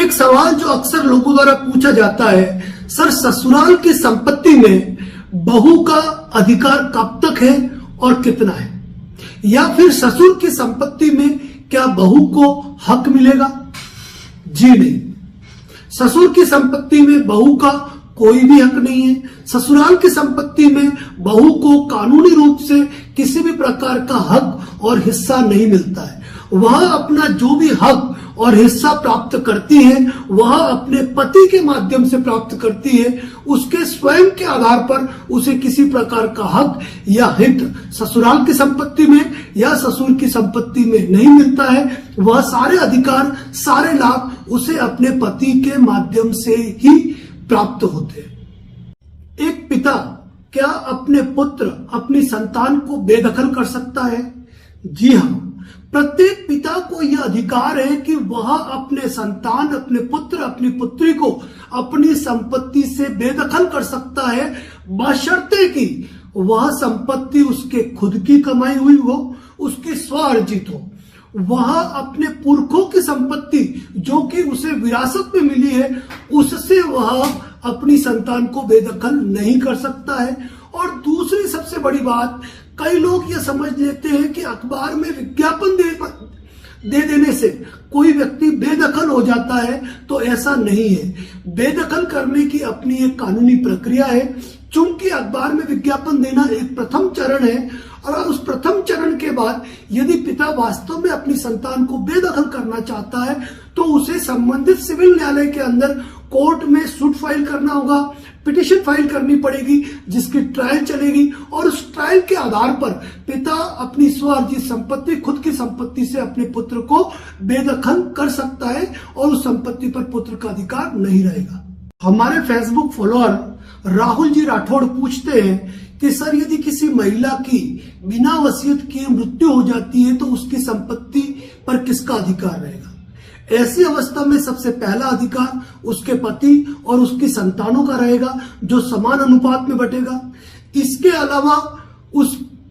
एक सवाल जो अक्सर लोगों द्वारा पूछा जाता है, सर ससुराल की संपत्ति में बहू का अधिकार कब तक है और कितना है, या फिर ससुर की संपत्ति में क्या बहू को हक मिलेगा? जी नहीं, ससुर की संपत्ति में बहू का कोई भी हक नहीं है। ससुराल की संपत्ति में बहू को कानूनी रूप से किसी भी प्रकार का हक और हिस्सा नहीं मिलता है। वह अपना जो भी हक और हिस्सा प्राप्त करती है वह अपने पति के माध्यम से प्राप्त करती है। उसके स्वयं के आधार पर उसे किसी प्रकार का हक या हित ससुराल की संपत्ति में या ससुर की संपत्ति में नहीं मिलता है। वह सारे अधिकार, सारे लाभ उसे अपने पति के माध्यम से ही प्राप्त होते हैं। एक पिता क्या अपने पुत्र, अपनी संतान को बेदखल कर सकता है? जी हाँ, प्रत्येक पिता को यह अधिकार है कि वह अपने संतान, अपने पुत्र, अपनी पुत्री को अपनी संपत्ति से बेदखल कर सकता है, बशर्ते कि वह संपत्ति उसके खुद की कमाई हुई हो, उसकी स्वअर्जित हो। वह अपने पुरखों की संपत्ति जो कि उसे विरासत में मिली है, उससे वह अपनी संतान को बेदखल नहीं कर सकता है। और दूसरी सबसे बड़ी बात, कई लोग ये समझ लेते हैं कि अखबार में विज्ञापन दे देने से कोई व्यक्ति बेदखल हो जाता है, तो ऐसा नहीं है। बेदखल करने की अपनी एक कानूनी प्रक्रिया है। चूंकि अखबार में विज्ञापन देना एक प्रथम चरण है, और उस प्रथम चरण के बाद यदि पिता वास्तव में अपनी संतान को बेदखल करना चाहता है तो उसे संबंधित सिविल न्यायालय के अंदर कोर्ट में सूट फाइल करना होगा, पिटीशन फाइल करनी पड़ेगी, जिसकी ट्रायल चलेगी, और उस ट्रायल के आधार पर पिता अपनी स्वअर्जित संपत्ति, खुद की संपत्ति से अपने पुत्र को बेदखल कर सकता है और उस संपत्ति पर पुत्र का अधिकार नहीं रहेगा। हमारे फेसबुक फॉलोअर राहुल जी राठौड़ पूछते हैं कि सर यदि किसी महिला की बिना वसीयत किए मृत्यु हो जाती है तो उसकी संपत्ति पर किसका अधिकार रहेगा? ऐसी अवस्था में सबसे पहला अधिकार उसके पति और उसकी संतानों का रहेगा, जो समान अनुपात में बटेगा। इसके अलावा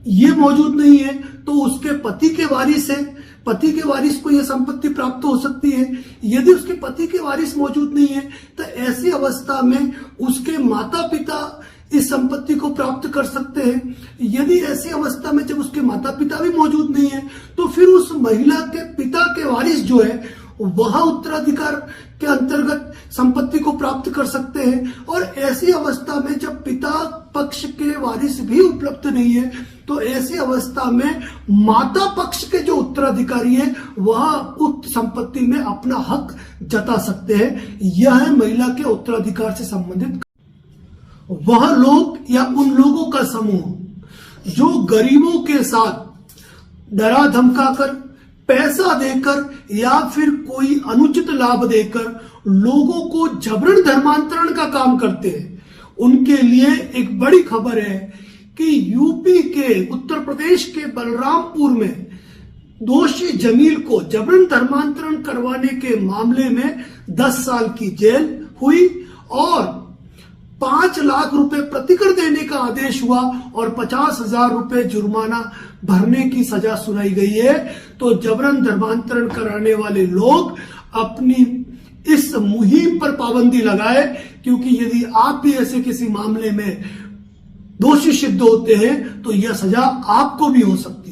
ये मौजूद नहीं है तो उसके पति के वारिस है, पति के वारिस को यह संपत्ति प्राप्त हो सकती है। यदि उसके पति के वारिस मौजूद नहीं है तो ऐसी अवस्था में उसके माता पिता इस संपत्ति को प्राप्त कर सकते हैं। यदि ऐसी अवस्था में जब उसके माता पिता भी मौजूद नहीं है तो फिर उस महिला के पिता के वारिस जो है वह उत्तराधिकार के अंतर्गत संपत्ति को प्राप्त कर सकते हैं। और ऐसी अवस्था में जब पिता पक्ष के वारिस भी उपलब्ध नहीं है तो ऐसी अवस्था में माता पक्ष के जो उत्तराधिकारी है वह उक्त संपत्ति में अपना हक जता सकते हैं। यह है महिला के उत्तराधिकार से संबंधित वह लोग या उन लोगों का समूह जो गरीबों के साथ डरा धमकाकर, पैसा देकर या फिर कोई अनुचित लाभ देकर लोगों को जबरन धर्मांतरण का काम करते हैं। उनके लिए एक बड़ी खबर है कि यूपी के, उत्तर प्रदेश के बलरामपुर में दोषी जमील को जबरन धर्मांतरण करवाने के मामले में 10 साल की जेल हुई और 5 लाख रुपए प्रतिकर देने का आदेश हुआ और 50,000 रुपए जुर्माना भरने की सजा सुनाई गई है। तो जबरन धर्मांतरण कराने वाले लोग अपनी इस मुहिम पर पाबंदी लगाए, क्योंकि यदि आप भी ऐसे किसी मामले में दोषी सिद्ध होते हैं तो यह सजा आपको भी हो सकती है।